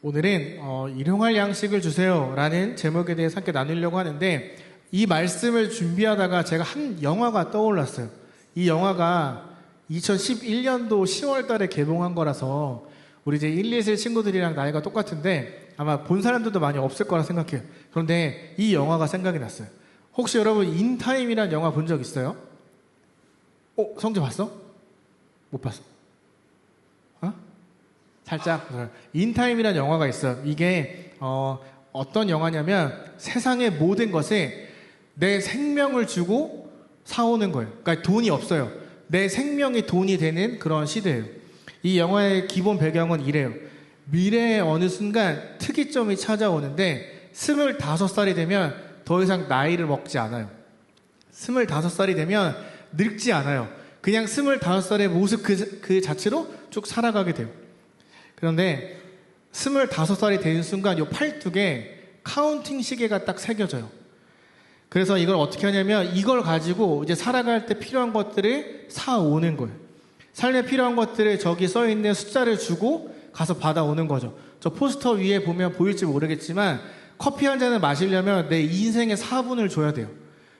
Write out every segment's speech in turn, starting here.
오늘은 일용할 양식을 주세요 라는 제목에 대해서 함께 나누려고 하는데, 이 말씀을 준비하다가 제가 한 영화가 떠올랐어요. 이 영화가 2011년도 10월 달에 개봉한 거라서 우리 이제 1, 2세 친구들이랑 나이가 똑같은데 아마 본 사람들도 많이 없을 거라 생각해요. 그런데 이 영화가 생각이 났어요. 혹시 여러분 인타임이라는 영화 본 적 있어요? 성재 봤어? 못 봤어? 살짝. 인타임이라는 영화가 있어요. 이게 어떤 영화냐면 세상의 모든 것에 내 생명을 주고 사오는 거예요. 그러니까 돈이 없어요. 내 생명이 돈이 되는 그런 시대예요. 이 영화의 기본 배경은 이래요. 미래의 어느 순간 특이점이 찾아오는데 25살이 되면 더 이상 나이를 먹지 않아요. 25살이 되면 늙지 않아요. 그냥 25살의 모습 그 자체로 쭉 살아가게 돼요. 그런데 25살이 되는 순간 이 팔뚝에 카운팅 시계가 딱 새겨져요. 그래서 이걸 어떻게 하냐면 이걸 가지고 이제 살아갈 때 필요한 것들을 사오는 거예요. 삶에 필요한 것들을 저기 써있는 숫자를 주고 가서 받아오는 거죠. 저 포스터 위에 보면 보일지 모르겠지만 커피 한 잔을 마시려면 내 인생의 4분을 줘야 돼요.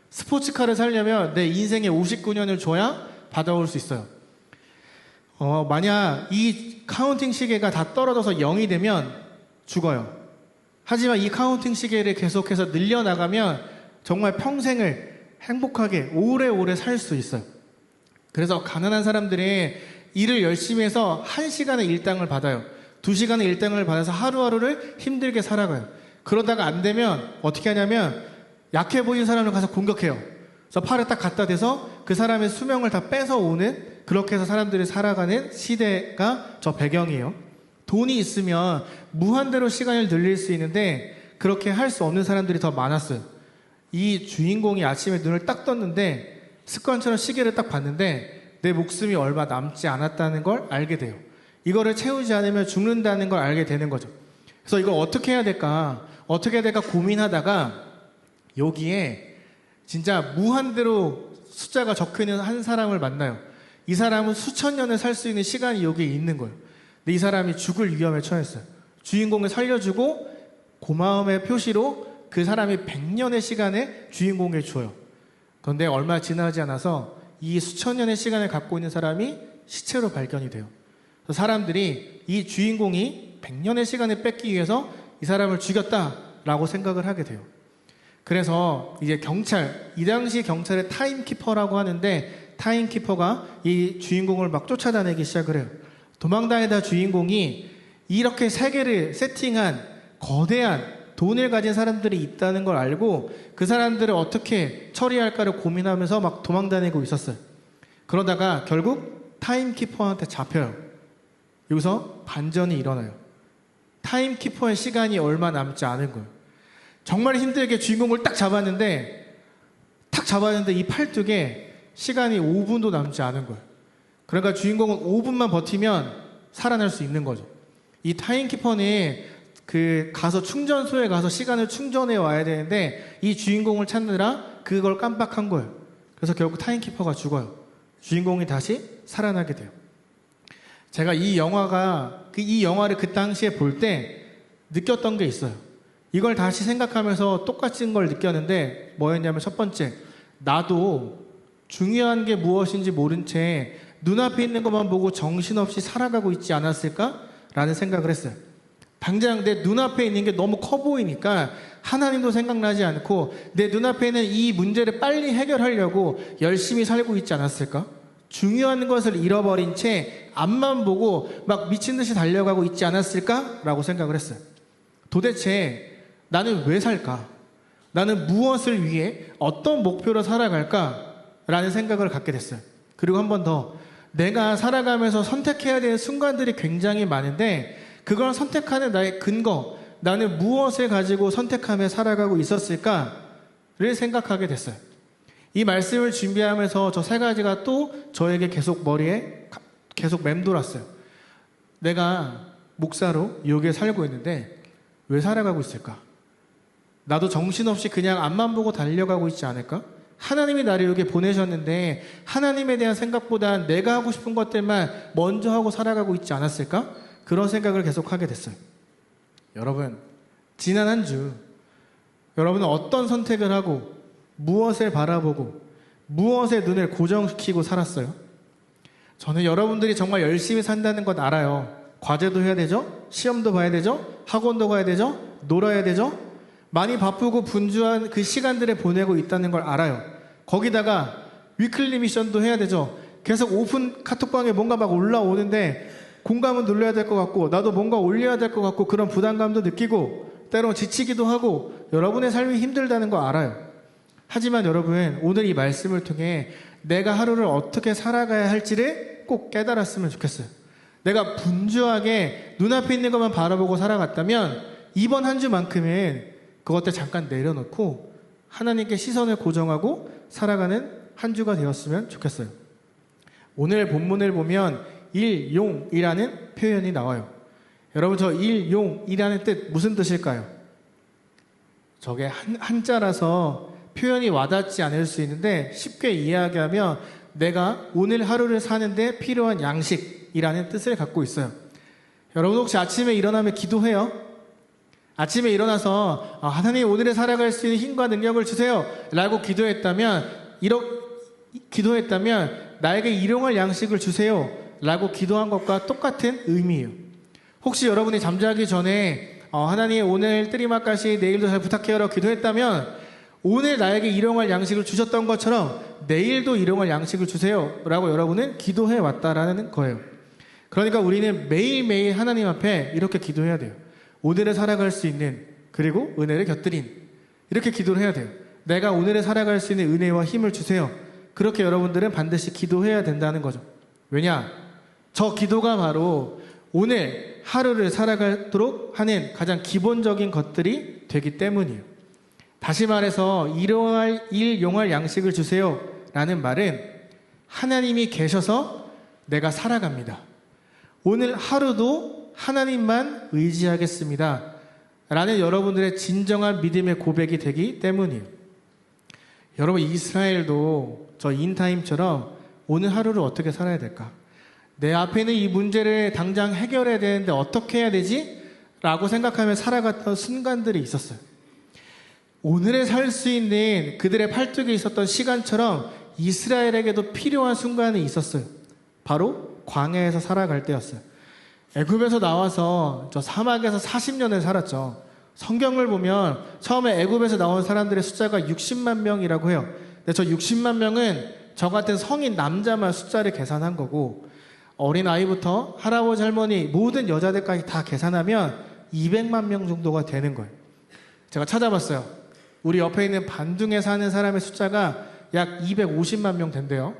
스포츠카를 사려면 내 인생의 59년을 줘야 받아올 수 있어요. 만약 이 카운팅 시계가 다 떨어져서 0이 되면 죽어요. 하지만 이 카운팅 시계를 계속해서 늘려나가면 정말 평생을 행복하게 오래오래 살 수 있어요. 그래서 가난한 사람들이 일을 열심히 해서 1시간의 일당을 받아요. 2시간의 일당을 받아서 하루하루를 힘들게 살아가요. 그러다가 안 되면 어떻게 하냐면 약해 보이는 사람을 가서 공격해요. 그래서 팔을 딱 갖다 대서 그 사람의 수명을 다 뺏어오는, 그렇게 해서 사람들이 살아가는 시대가 저 배경이에요. 돈이 있으면 무한대로 시간을 늘릴 수 있는데 그렇게 할 수 없는 사람들이 더 많았어요. 이 주인공이 아침에 눈을 딱 떴는데 습관처럼 시계를 딱 봤는데 내 목숨이 얼마 남지 않았다는 걸 알게 돼요. 이거를 채우지 않으면 죽는다는 걸 알게 되는 거죠. 그래서 이걸 어떻게 해야 될까 고민하다가 여기에 진짜 무한대로 숫자가 적혀있는 한 사람을 만나요. 이 사람은 수천 년을 살 수 있는 시간이 여기에 있는 거예요. 근데 이 사람이 죽을 위험에 처했어요. 주인공을 살려주고 고마움의 표시로 그 사람이 100년의 시간을 주인공에게 줘요. 그런데 얼마 지나지 않아서 이 수천 년의 시간을 갖고 있는 사람이 시체로 발견이 돼요. 그래서 사람들이 이 주인공이 100년의 시간을 뺏기 위해서 이 사람을 죽였다라고 생각을 하게 돼요. 그래서 이제 이 당시 경찰의 타임키퍼라고 하는데, 타임키퍼가 이 주인공을 막 쫓아다니기 시작을 해요. 도망다니다 주인공이 이렇게 세계를 세팅한 거대한 돈을 가진 사람들이 있다는 걸 알고 그 사람들을 어떻게 처리할까를 고민하면서 막 도망다니고 있었어요. 그러다가 결국 타임키퍼한테 잡혀요. 여기서 반전이 일어나요. 타임키퍼의 시간이 얼마 남지 않은 거예요. 정말 힘들게 주인공을 딱 잡았는데 이 팔뚝에 시간이 5분도 남지 않은 거예요. 그러니까 주인공은 5분만 버티면 살아날 수 있는 거죠. 이 타임키퍼는 가서 충전소에 가서 시간을 충전해 와야 되는데 이 주인공을 찾느라 그걸 깜빡한 거예요. 그래서 결국 타임키퍼가 죽어요. 주인공이 다시 살아나게 돼요. 제가 이 영화를 그 당시에 볼 때 느꼈던 게 있어요. 이걸 다시 생각하면서 똑같은 걸 느꼈는데 뭐였냐면, 첫 번째, 나도 중요한 게 무엇인지 모른 채 눈앞에 있는 것만 보고 정신없이 살아가고 있지 않았을까라는 생각을 했어요. 당장 내 눈앞에 있는 게 너무 커 보이니까 하나님도 생각나지 않고 내 눈앞에 있는 이 문제를 빨리 해결하려고 열심히 살고 있지 않았을까? 중요한 것을 잃어버린 채 앞만 보고 막 미친 듯이 달려가고 있지 않았을까라고 생각을 했어요. 도대체 나는 왜 살까? 나는 무엇을 위해 어떤 목표로 살아갈까? 라는 생각을 갖게 됐어요. 그리고 한 번 더, 내가 살아가면서 선택해야 되는 순간들이 굉장히 많은데 그걸 선택하는 나의 근거, 나는 무엇을 가지고 선택하며 살아가고 있었을까를 생각하게 됐어요. 이 말씀을 준비하면서 저 세 가지가 또 저에게 머리에 계속 맴돌았어요. 내가 목사로 여기에 살고 있는데 왜 살아가고 있을까? 나도 정신없이 그냥 앞만 보고 달려가고 있지 않을까? 하나님이 나를 여기 보내셨는데 하나님에 대한 생각보다 내가 하고 싶은 것들만 먼저 하고 살아가고 있지 않았을까? 그런 생각을 계속 하게 됐어요. 여러분, 지난 한 주 여러분은 어떤 선택을 하고 무엇을 바라보고 무엇에 눈을 고정시키고 살았어요? 저는 여러분들이 정말 열심히 산다는 것 알아요. 과제도 해야 되죠? 시험도 봐야 되죠? 학원도 가야 되죠? 놀아야 되죠? 많이 바쁘고 분주한 그 시간들을 보내고 있다는 걸 알아요. 거기다가 위클리 미션도 해야 되죠? 계속 오픈 카톡방에 뭔가 막 올라오는데 공감은 눌러야 될 것 같고 나도 뭔가 올려야 될 것 같고 그런 부담감도 느끼고 때로 지치기도 하고 여러분의 삶이 힘들다는 거 알아요. 하지만 여러분, 오늘 이 말씀을 통해 내가 하루를 어떻게 살아가야 할지를 꼭 깨달았으면 좋겠어요. 내가 분주하게 눈앞에 있는 것만 바라보고 살아갔다면 이번 한 주만큼은 그것들 잠깐 내려놓고 하나님께 시선을 고정하고 살아가는 한 주가 되었으면 좋겠어요. 오늘 본문을 보면 일용이라는 표현이 나와요. 여러분, 저 일용이라는 뜻 무슨 뜻일까요? 저게 한자라서 표현이 와닿지 않을 수 있는데 쉽게 이야기하면 내가 오늘 하루를 사는데 필요한 양식이라는 뜻을 갖고 있어요. 여러분, 혹시 아침에 일어나면 기도해요? 아침에 일어나서 하나님 오늘에 살아갈 수 있는 힘과 능력을 주세요 라고 기도했다면 나에게 일용할 양식을 주세요 라고 기도한 것과 똑같은 의미예요. 혹시 여러분이 잠자기 전에 하나님 오늘 뜨리마까시 내일도 잘 부탁해요 라고 기도했다면 오늘 나에게 일용할 양식을 주셨던 것처럼 내일도 일용할 양식을 주세요 라고 여러분은 기도해 왔다라는 거예요. 그러니까 우리는 매일매일 하나님 앞에 이렇게 기도해야 돼요. 오늘을 살아갈 수 있는, 그리고 은혜를 곁들인, 이렇게 기도를 해야 돼요. 내가 오늘을 살아갈 수 있는 은혜와 힘을 주세요. 그렇게 여러분들은 반드시 기도해야 된다는 거죠. 왜냐? 저 기도가 바로 오늘 하루를 살아가도록 하는 가장 기본적인 것들이 되기 때문이에요. 다시 말해서 일용할 양식을 주세요 라는 말은 하나님이 계셔서 내가 살아갑니다. 오늘 하루도 하나님만 의지하겠습니다 라는 여러분들의 진정한 믿음의 고백이 되기 때문이에요. 여러분, 이스라엘도 저 인타임처럼 오늘 하루를 어떻게 살아야 될까? 내 앞에 있는 이 문제를 당장 해결해야 되는데 어떻게 해야 되지? 라고 생각하며 살아갔던 순간들이 있었어요. 오늘에 살 수 있는 그들의 팔뚝에 있었던 시간처럼 이스라엘에게도 필요한 순간이 있었어요. 바로 광야에서 살아갈 때였어요. 애굽에서 나와서 저 사막에서 40년을 살았죠. 성경을 보면 처음에 애굽에서 나온 사람들의 숫자가 60만 명이라고 해요. 근데 저 60만 명은 저 같은 성인 남자만 숫자를 계산한 거고 어린 아이부터 할아버지 할머니 모든 여자들까지 다 계산하면 200만 명 정도가 되는 거예요. 제가 찾아봤어요. 우리 옆에 있는 반둥에 사는 사람의 숫자가 약 250만 명 된대요.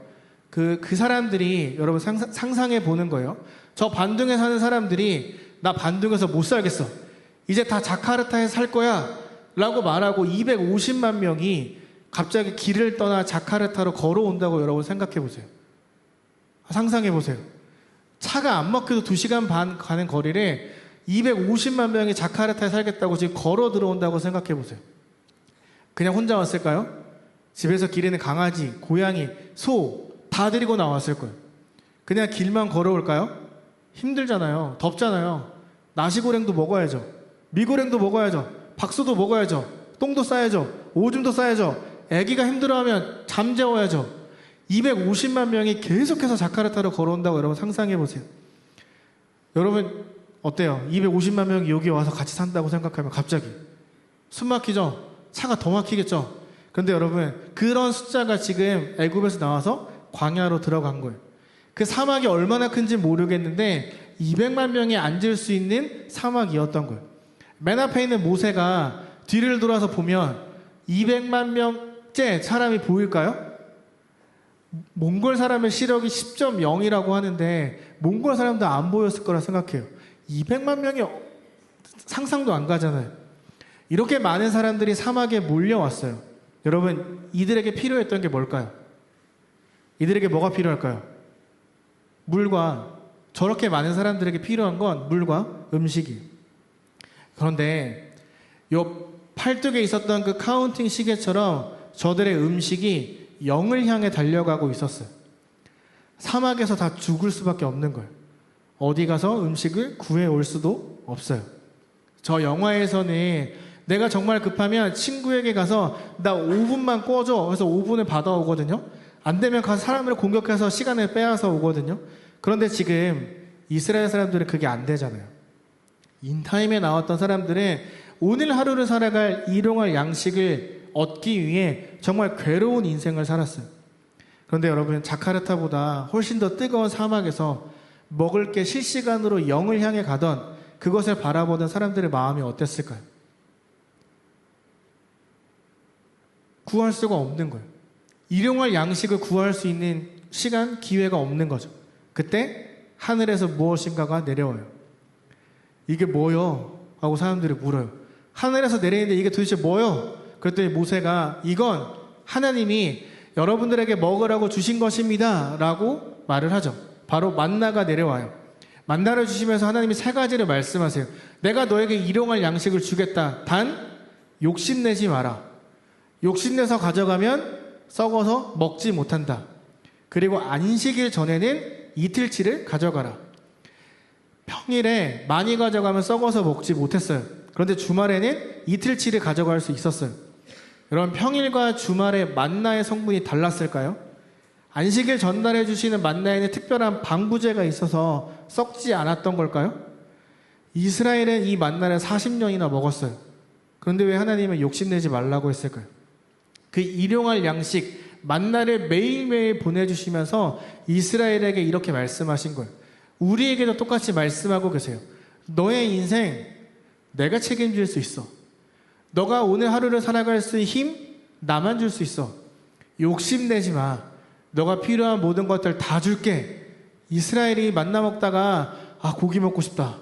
그 사람들이 여러분 상상해 보는 거예요. 저 반둥에 사는 사람들이 나 반둥에서 못 살겠어. 이제 다 자카르타에 살 거야 라고 말하고 250만 명이 갑자기 길을 떠나 자카르타로 걸어온다고 여러분 생각해 보세요. 상상해 보세요. 차가 안 막혀도 2시간 반 가는 거리를 250만 명이 자카르타에 살겠다고 지금 걸어 들어온다고 생각해 보세요. 그냥 혼자 왔을까요? 집에서 기르는 강아지, 고양이, 소 다 데리고 나왔을 거예요. 그냥 길만 걸어올까요? 힘들잖아요. 덥잖아요. 나시고랭도 먹어야죠. 미고랭도 먹어야죠. 박수도 먹어야죠. 똥도 싸야죠. 오줌도 싸야죠. 아기가 힘들어하면 잠 재워야죠. 250만 명이 계속해서 자카르타로 걸어온다고 여러분 상상해 보세요. 여러분 어때요? 250만 명이 여기 와서 같이 산다고 생각하면 갑자기 숨 막히죠? 차가 더 막히겠죠? 그런데 여러분 그런 숫자가 지금 애굽에서 나와서 광야로 들어간 거예요. 그 사막이 얼마나 큰지 모르겠는데 200만 명이 앉을 수 있는 사막이었던 거예요. 맨 앞에 있는 모세가 뒤를 돌아서 보면 200만 명째 사람이 보일까요? 몽골 사람의 시력이 10.0이라고 하는데 몽골 사람도 안 보였을 거라 생각해요. 200만 명이 상상도 안 가잖아요. 이렇게 많은 사람들이 사막에 몰려왔어요. 여러분, 이들에게 필요했던 게 뭘까요? 이들에게 뭐가 필요할까요? 물과, 저렇게 많은 사람들에게 필요한 건 물과 음식이에요. 그런데 요 팔뚝에 있었던 그 카운팅 시계처럼 저들의 음식이 영을 향해 달려가고 있었어요. 사막에서 다 죽을 수밖에 없는 거예요. 어디 가서 음식을 구해올 수도 없어요. 저 영화에서는 내가 정말 급하면 친구에게 가서 나 5분만 꺼줘. 그래서 5분을 받아오거든요. 안 되면 가서 사람을 공격해서 시간을 빼앗아 오거든요. 그런데 지금 이스라엘 사람들은 그게 안 되잖아요. 인타임에 나왔던 사람들은 오늘 하루를 살아갈 일용할 양식을 얻기 위해 정말 괴로운 인생을 살았어요. 그런데 여러분, 자카르타보다 훨씬 더 뜨거운 사막에서 먹을 게 실시간으로 영을 향해 가던 그것을 바라보던 사람들의 마음이 어땠을까요? 구할 수가 없는 거예요. 일용할 양식을 구할 수 있는 시간, 기회가 없는 거죠. 그때 하늘에서 무엇인가가 내려와요. 이게 뭐요? 하고 사람들이 물어요. 하늘에서 내리는데 이게 도대체 뭐요? 그랬더니 모세가 이건 하나님이 여러분들에게 먹으라고 주신 것입니다 라고 말을 하죠. 바로 만나가 내려와요. 만나를 주시면서 하나님이 세 가지를 말씀하세요. 내가 너에게 일용할 양식을 주겠다. 단 욕심내지 마라. 욕심내서 가져가면 썩어서 먹지 못한다. 그리고 안식일 전에는 이틀치를 가져가라. 평일에 많이 가져가면 썩어서 먹지 못했어요. 그런데 주말에는 이틀치를 가져갈 수 있었어요. 여러분, 평일과 주말의 만나의 성분이 달랐을까요? 안식일 전달해 주시는 만나에는 특별한 방부제가 있어서 썩지 않았던 걸까요? 이스라엘은 이 만나를 40년이나 먹었어요. 그런데 왜 하나님은 욕심내지 말라고 했을까요? 그 일용할 양식, 만나를 매일매일 보내주시면서 이스라엘에게 이렇게 말씀하신 거예요. 우리에게도 똑같이 말씀하고 계세요. 너의 인생 내가 책임질 수 있어. 너가 오늘 하루를 살아갈 수 있는 힘 나만 줄 수 있어. 욕심내지 마. 너가 필요한 모든 것들 다 줄게. 이스라엘이 만나 먹다가 고기 먹고 싶다.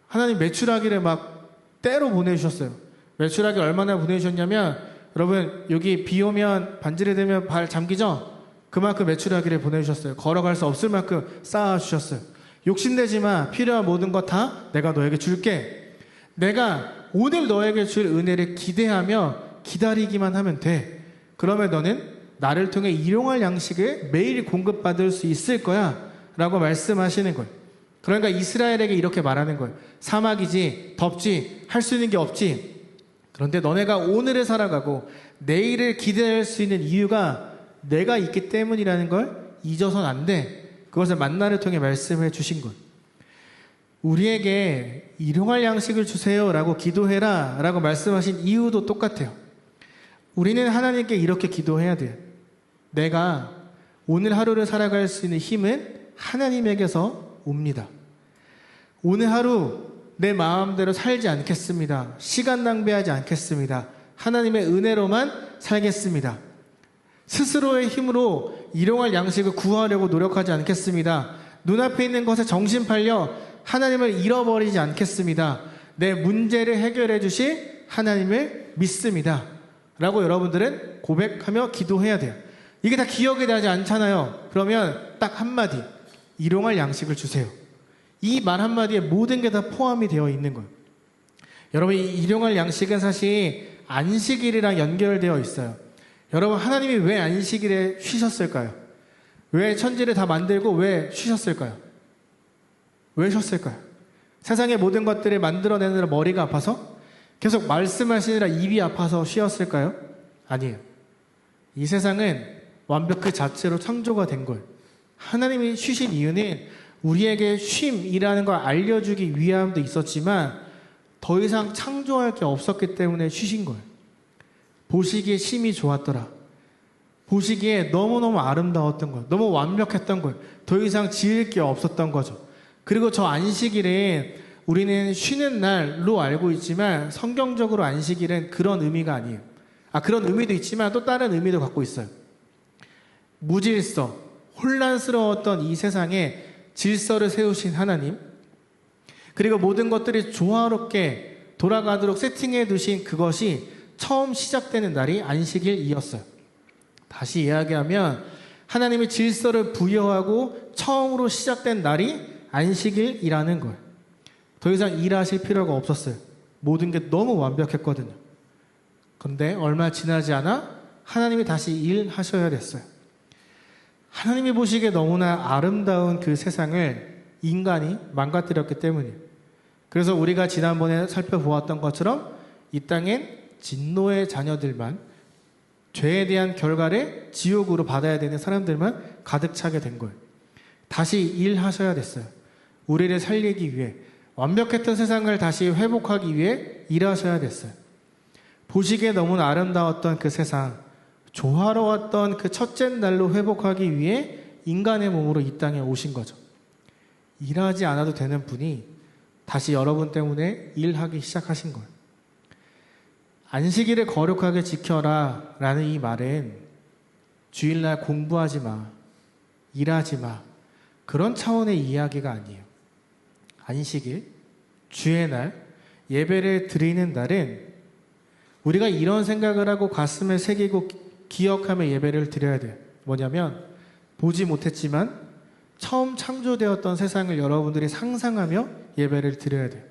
하나님 메추라기를 막 때로 보내주셨어요. 메추라기 얼마나 보내주셨냐면, 여러분 여기 비 오면 반지를 대면 발 잠기죠? 그만큼 메추라기를 보내주셨어요. 걸어갈 수 없을 만큼 쌓아주셨어요. 욕심내지 마. 필요한 모든 것 다 내가 너에게 줄게. 내가 오늘 너에게 줄 은혜를 기대하며 기다리기만 하면 돼. 그러면 너는 나를 통해 일용할 양식을 매일 공급받을 수 있을 거야 라고 말씀하시는 거예요. 그러니까 이스라엘에게 이렇게 말하는 거예요. 사막이지, 덥지, 할 수 있는 게 없지. 그런데 너네가 오늘을 살아가고 내일을 기대할 수 있는 이유가 내가 있기 때문이라는 걸 잊어서는 안 돼. 그것을 만나를 통해 말씀해 주신 것. 우리에게 일용할 양식을 주세요 라고 기도해라 라고 말씀하신 이유도 똑같아요. 우리는 하나님께 이렇게 기도해야 돼요. 내가 오늘 하루를 살아갈 수 있는 힘은 하나님에게서 옵니다. 오늘 하루 내 마음대로 살지 않겠습니다. 시간 낭비하지 않겠습니다. 하나님의 은혜로만 살겠습니다. 스스로의 힘으로 일용할 양식을 구하려고 노력하지 않겠습니다. 눈앞에 있는 것에 정신 팔려 하나님을 잃어버리지 않겠습니다. 내 문제를 해결해 주실 하나님을 믿습니다. 라고 여러분들은 고백하며 기도해야 돼요. 이게 다 기억이 나지 않잖아요. 그러면 딱 한마디, 일용할 양식을 주세요. 이 말 한마디에 모든 게 다 포함이 되어 있는 거예요. 여러분, 이 일용할 양식은 사실 안식일이랑 연결되어 있어요. 여러분, 하나님이 왜 안식일에 쉬셨을까요? 왜 천지를 다 만들고 왜 쉬셨을까요? 왜 쉬었을까요? 세상의 모든 것들을 만들어내느라 머리가 아파서? 계속 말씀하시느라 입이 아파서 쉬었을까요? 아니에요. 이 세상은 완벽 그 자체로 창조가 된 거예요. 하나님이 쉬신 이유는 우리에게 쉼이라는 걸 알려주기 위함도 있었지만 더 이상 창조할 게 없었기 때문에 쉬신 거예요. 보시기에 쉼이 좋았더라. 보시기에 너무너무 아름다웠던 거예요. 너무 완벽했던 거예요. 더 이상 지을 게 없었던 거죠. 그리고 저 안식일은 우리는 쉬는 날로 알고 있지만 성경적으로 안식일은 그런 의미가 아니에요. 그런 의미도 있지만 또 다른 의미도 갖고 있어요. 무질서, 혼란스러웠던 이 세상에 질서를 세우신 하나님, 그리고 모든 것들이 조화롭게 돌아가도록 세팅해 두신 그것이 처음 시작되는 날이 안식일이었어요. 다시 이야기하면 하나님이 질서를 부여하고 처음으로 시작된 날이 안식일이라는 거예요. 더 이상 일하실 필요가 없었어요. 모든 게 너무 완벽했거든요. 그런데 얼마 지나지 않아 하나님이 다시 일하셔야 됐어요. 하나님이 보시기에 너무나 아름다운 그 세상을 인간이 망가뜨렸기 때문이에요. 그래서 우리가 지난번에 살펴보았던 것처럼 이 땅엔 진노의 자녀들만, 죄에 대한 결과를 지옥으로 받아야 되는 사람들만 가득 차게 된 거예요. 다시 일하셔야 됐어요. 우리를 살리기 위해, 완벽했던 세상을 다시 회복하기 위해 일하셔야 됐어요. 보시기에 너무나 아름다웠던 그 세상, 조화로웠던 그 첫째 날로 회복하기 위해 인간의 몸으로 이 땅에 오신 거죠. 일하지 않아도 되는 분이 다시 여러분 때문에 일하기 시작하신 거예요. 안식일을 거룩하게 지켜라 라는 이 말은 주일날 공부하지 마, 일하지 마, 그런 차원의 이야기가 아니에요. 안식일, 주의 날, 예배를 드리는 날은 우리가 이런 생각을 하고 가슴에 새기고 기억하며 예배를 드려야 돼요. 뭐냐면 보지 못했지만 처음 창조되었던 세상을 여러분들이 상상하며 예배를 드려야 돼요.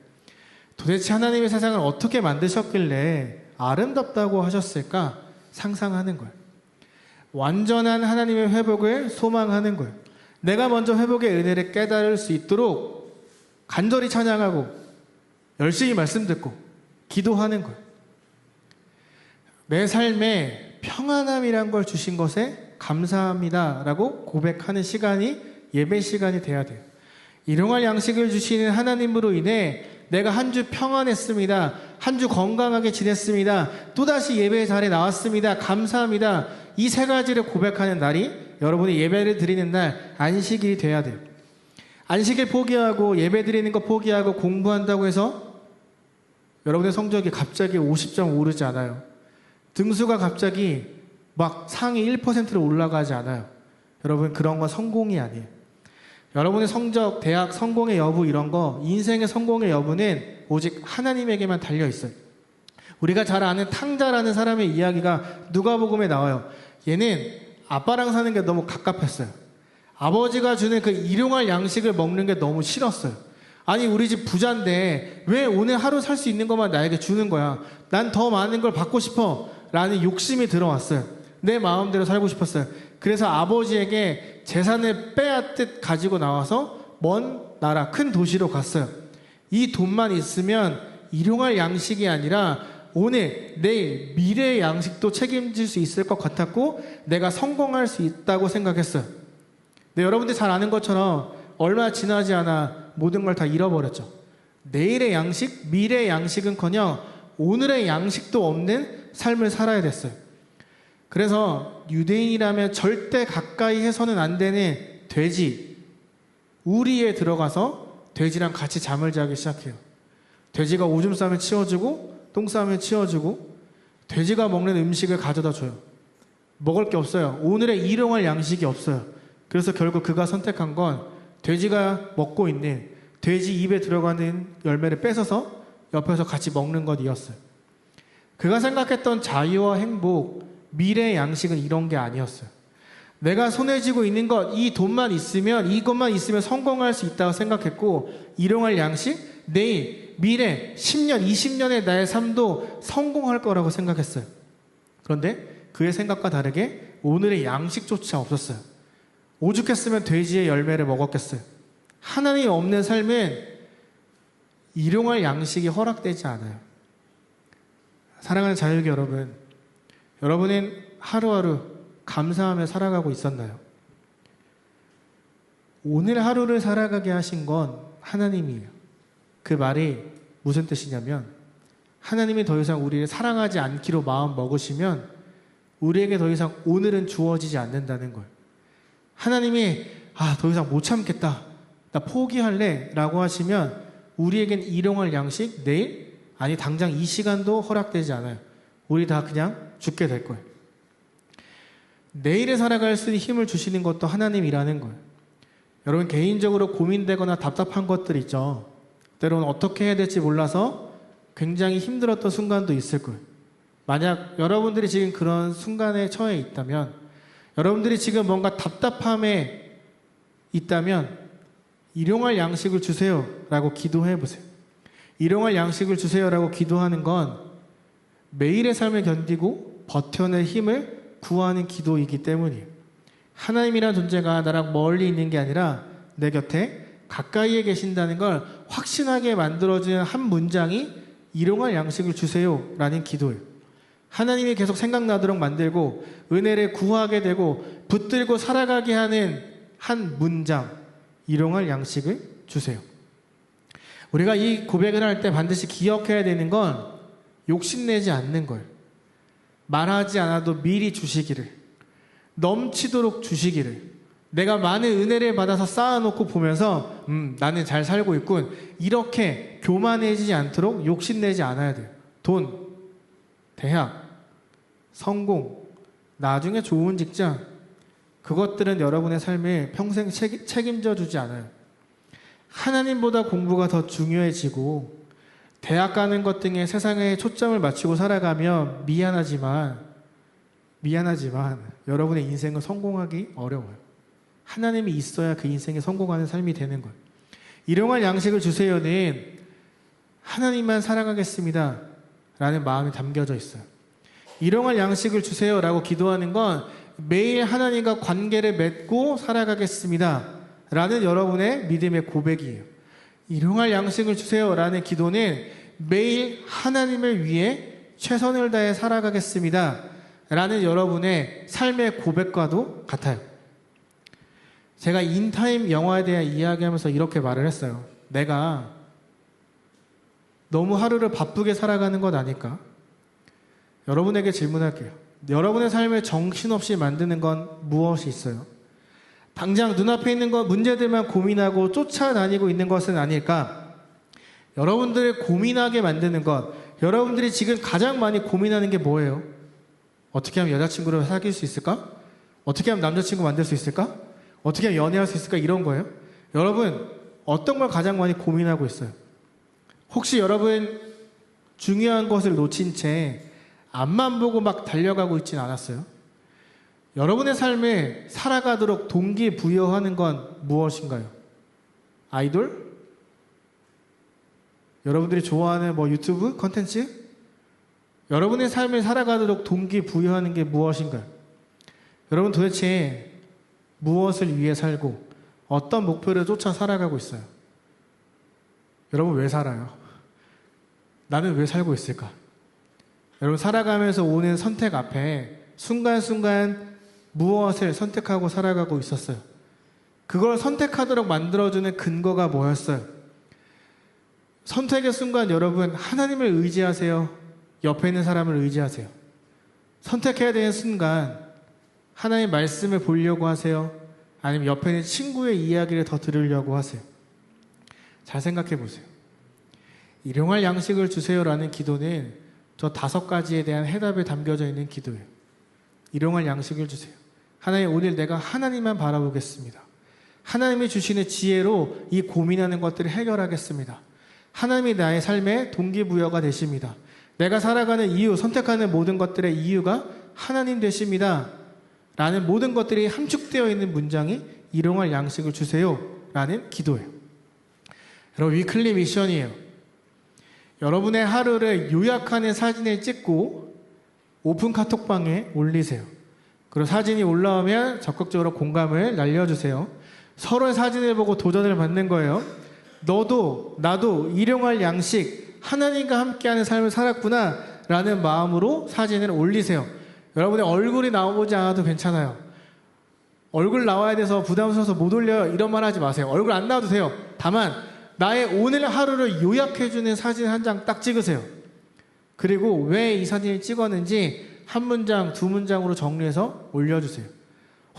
도대체 하나님의 세상을 어떻게 만드셨길래 아름답다고 하셨을까 상상하는 거예요. 완전한 하나님의 회복을 소망하는 거예요. 내가 먼저 회복의 은혜를 깨달을 수 있도록 간절히 찬양하고 열심히 말씀 듣고 기도하는 거예요. 내 삶에 평안함이란 걸 주신 것에 감사합니다라고 고백하는 시간이 예배 시간이 돼야 돼요. 일용할 양식을 주시는 하나님으로 인해 내가 한 주 평안했습니다. 한 주 건강하게 지냈습니다. 또다시 예배의 자리에 나왔습니다. 감사합니다. 이 세 가지를 고백하는 날이 여러분이 예배를 드리는 날 안식일이 돼야 돼요. 안식일 포기하고 예배 드리는 거 포기하고 공부한다고 해서 여러분의 성적이 갑자기 50점 오르지 않아요. 등수가 갑자기 막 상위 1%로 올라가지 않아요. 여러분, 그런 건 성공이 아니에요. 여러분의 성적, 대학 성공의 여부, 이런 거, 인생의 성공의 여부는 오직 하나님에게만 달려 있어요. 우리가 잘 아는 탕자라는 사람의 이야기가 누가복음에 나와요. 얘는 아빠랑 사는 게 너무 갑갑했어요. 아버지가 주는 그 일용할 양식을 먹는 게 너무 싫었어요. 아니, 우리 집 부자인데 왜 오늘 하루 살 수 있는 것만 나에게 주는 거야? 난 더 많은 걸 받고 싶어 라는 욕심이 들어왔어요. 내 마음대로 살고 싶었어요. 그래서 아버지에게 재산을 빼앗듯 가지고 나와서 먼 나라, 큰 도시로 갔어요. 이 돈만 있으면 일용할 양식이 아니라 오늘, 내일, 미래의 양식도 책임질 수 있을 것 같았고 내가 성공할 수 있다고 생각했어요. 네, 여러분들 잘 아는 것처럼 얼마 지나지 않아 모든 걸 다 잃어버렸죠. 내일의 양식, 미래의 양식은커녕 오늘의 양식도 없는 삶을 살아야 됐어요. 그래서 유대인이라면 절대 가까이 해서는 안 되는 돼지, 우리에 들어가서 돼지랑 같이 잠을 자기 시작해요. 돼지가 오줌 싸면 치워주고 똥 싸면 치워주고 돼지가 먹는 음식을 가져다 줘요. 먹을 게 없어요. 오늘의 일용할 양식이 없어요. 그래서 결국 그가 선택한 건 돼지가 먹고 있는, 돼지 입에 들어가는 열매를 뺏어서 옆에서 같이 먹는 것이었어요. 그가 생각했던 자유와 행복, 미래의 양식은 이런 게 아니었어요. 내가 손에 쥐고 있는 것, 이 돈만 있으면, 이것만 있으면 성공할 수 있다고 생각했고, 일용할 양식, 내일, 미래, 10년, 20년의 나의 삶도 성공할 거라고 생각했어요. 그런데 그의 생각과 다르게 오늘의 양식조차 없었어요. 오죽했으면 돼지의 열매를 먹었겠어요. 하나님이 없는 삶은 일용할 양식이 허락되지 않아요. 사랑하는 자유교 여러분, 여러분은 하루하루 감사하며 살아가고 있었나요? 오늘 하루를 살아가게 하신 건 하나님이에요. 그 말이 무슨 뜻이냐면 하나님이 더 이상 우리를 사랑하지 않기로 마음 먹으시면 우리에게 더 이상 오늘은 주어지지 않는다는 거예요. 하나님이 더 이상 못 참겠다, 나 포기할래 라고 하시면 우리에겐 일용할 양식, 내일, 아니 당장 이 시간도 허락되지 않아요. 우리 다 그냥 죽게 될 거예요. 내일에 살아갈 수 있는 힘을 주시는 것도 하나님이라는 거예요. 여러분, 개인적으로 고민되거나 답답한 것들 있죠. 때로는 어떻게 해야 될지 몰라서 굉장히 힘들었던 순간도 있을 거예요. 만약 여러분들이 지금 그런 순간에 처해 있다면, 여러분들이 지금 뭔가 답답함에 있다면 일용할 양식을 주세요 라고 기도해 보세요. 일용할 양식을 주세요 라고 기도하는 건 매일의 삶을 견디고 버텨낼 힘을 구하는 기도이기 때문이에요. 하나님이란 존재가 나랑 멀리 있는 게 아니라 내 곁에 가까이에 계신다는 걸 확신하게 만들어지는 한 문장이 일용할 양식을 주세요 라는 기도예요. 하나님이 계속 생각나도록 만들고 은혜를 구하게 되고 붙들고 살아가게 하는 한 문장, 일용할 양식을 주세요. 우리가 이 고백을 할 때 반드시 기억해야 되는 건 욕심내지 않는 거예요. 말하지 않아도 미리 주시기를, 넘치도록 주시기를, 내가 많은 은혜를 받아서 쌓아놓고 보면서 나는 잘 살고 있군, 이렇게 교만해지지 않도록 욕심내지 않아야 돼요. 돈, 대학, 성공, 나중에 좋은 직장, 그것들은 여러분의 삶에 평생 책임져 주지 않아요. 하나님보다 공부가 더 중요해지고 대학 가는 것 등에 세상에 초점을 맞추고 살아가면 미안하지만 여러분의 인생은 성공하기 어려워요. 하나님이 있어야 그 인생에 성공하는 삶이 되는 거예요. 일용할 양식을 주세요는 하나님만 사랑하겠습니다 라는 마음이 담겨져 있어요. 일용할 양식을 주세요 라고 기도하는 건 매일 하나님과 관계를 맺고 살아가겠습니다 라는 여러분의 믿음의 고백이에요. 일용할 양식을 주세요 라는 기도는 매일 하나님을 위해 최선을 다해 살아가겠습니다 라는 여러분의 삶의 고백과도 같아요. 제가 인타임 영화에 대한 이야기하면서 이렇게 말을 했어요. 내가 너무 하루를 바쁘게 살아가는 것 아닐까? 여러분에게 질문할게요. 여러분의 삶을 정신없이 만드는 건 무엇이 있어요? 당장 눈앞에 있는 것, 문제들만 고민하고 쫓아다니고 있는 것은 아닐까? 여러분들을 고민하게 만드는 것, 여러분들이 지금 가장 많이 고민하는 게 뭐예요? 어떻게 하면 여자친구를 사귈 수 있을까? 어떻게 하면 남자친구 만들 수 있을까? 어떻게 하면 연애할 수 있을까? 이런 거예요. 여러분, 어떤 걸 가장 많이 고민하고 있어요? 혹시 여러분 중요한 것을 놓친 채 앞만 보고 막 달려가고 있진 않았어요? 여러분의 삶에 살아가도록 동기부여하는 건 무엇인가요? 아이돌? 여러분들이 좋아하는 유튜브 컨텐츠? 여러분의 삶을 살아가도록 동기부여하는 게 무엇인가요? 여러분 도대체 무엇을 위해 살고 어떤 목표를 쫓아 살아가고 있어요? 여러분 왜 살아요? 나는 왜 살고 있을까? 여러분 살아가면서 오는 선택 앞에 순간순간 무엇을 선택하고 살아가고 있었어요? 그걸 선택하도록 만들어주는 근거가 뭐였어요? 선택의 순간 여러분 하나님을 의지하세요? 옆에 있는 사람을 의지하세요? 선택해야 되는 순간 하나님 말씀을 보려고 하세요? 아니면 옆에 있는 친구의 이야기를 더 들으려고 하세요? 잘 생각해 보세요. 일용할 양식을 주세요라는 기도는 저 5가지에 대한 해답이 담겨져 있는 기도예요. 일용할 양식을 주세요. 하나님, 오늘 내가 하나님만 바라보겠습니다. 하나님이 주시는 지혜로 이 고민하는 것들을 해결하겠습니다. 하나님이 나의 삶의 동기부여가 되십니다. 내가 살아가는 이유, 선택하는 모든 것들의 이유가 하나님 되십니다. 라는 모든 것들이 함축되어 있는 문장이 일용할 양식을 주세요 라는 기도예요. 여러분, 위클리 미션이에요. 여러분의 하루를 요약하는 사진을 찍고 오픈 카톡방에 올리세요. 그리고 사진이 올라오면 적극적으로 공감을 날려주세요. 서로의 사진을 보고 도전을 받는 거예요. 너도 나도 일용할 양식, 하나님과 함께하는 삶을 살았구나 라는 마음으로 사진을 올리세요. 여러분의 얼굴이 나오지 않아도 괜찮아요. 얼굴 나와야 돼서 부담스러워서 못 올려요, 이런 말 하지 마세요. 얼굴 안 나와도 돼요. 다만 나의 오늘 하루를 요약해주는 사진 한 장 딱 찍으세요. 그리고 왜 이 사진을 찍었는지 한 문장, 2문장으로 정리해서 올려주세요.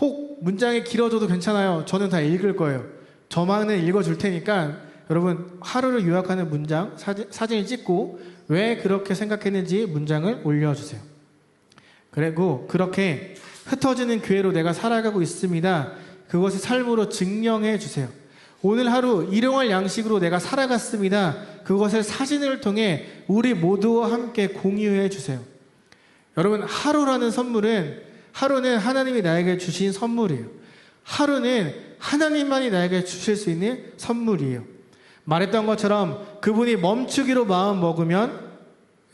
혹 문장이 길어져도 괜찮아요. 저는 다 읽을 거예요. 저만은 읽어줄 테니까 여러분 하루를 요약하는 문장, 사진을 찍고 왜 그렇게 생각했는지 문장을 올려주세요. 그리고 그렇게 흩어지는 교회로 내가 살아가고 있습니다. 그것을 삶으로 증명해 주세요. 오늘 하루 일용할 양식으로 내가 살아갔습니다. 그것을 사진을 통해 우리 모두와 함께 공유해 주세요. 여러분, 하루라는 선물은, 하루는 하나님이 나에게 주신 선물이에요. 하루는 하나님만이 나에게 주실 수 있는 선물이에요. 말했던 것처럼 그분이 멈추기로 마음 먹으면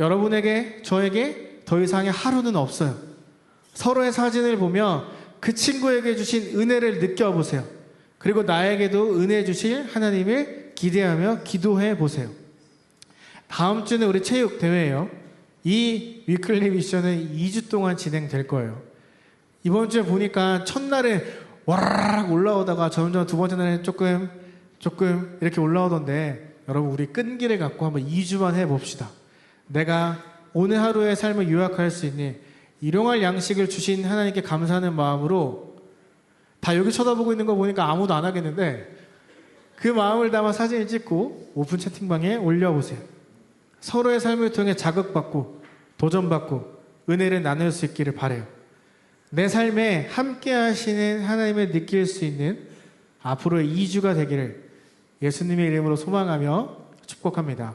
여러분에게, 저에게 더 이상의 하루는 없어요. 서로의 사진을 보며 그 친구에게 주신 은혜를 느껴보세요. 그리고 나에게도 은혜 주실 하나님을 기대하며 기도해 보세요. 다음 주는 우리 체육 대회예요. 이 위클리 미션은 2주 동안 진행될 거예요. 이번 주에 보니까 첫날에 와라락 올라오다가 점점 두 번째 날에 조금 이렇게 올라오던데, 여러분 우리 끈기를 갖고 한번 2주만 해봅시다. 내가 오늘 하루의 삶을 요약할 수 있는 일용할 양식을 주신 하나님께 감사하는 마음으로, 다 여기 쳐다보고 있는 거 보니까 아무도 안 하겠는데, 그 마음을 담아 사진을 찍고 오픈 채팅방에 올려보세요. 서로의 삶을 통해 자극받고 도전받고 은혜를 나눌 수 있기를 바라요. 내 삶에 함께 하시는 하나님을 느낄 수 있는 앞으로의 2주가 되기를 예수님의 이름으로 소망하며 축복합니다.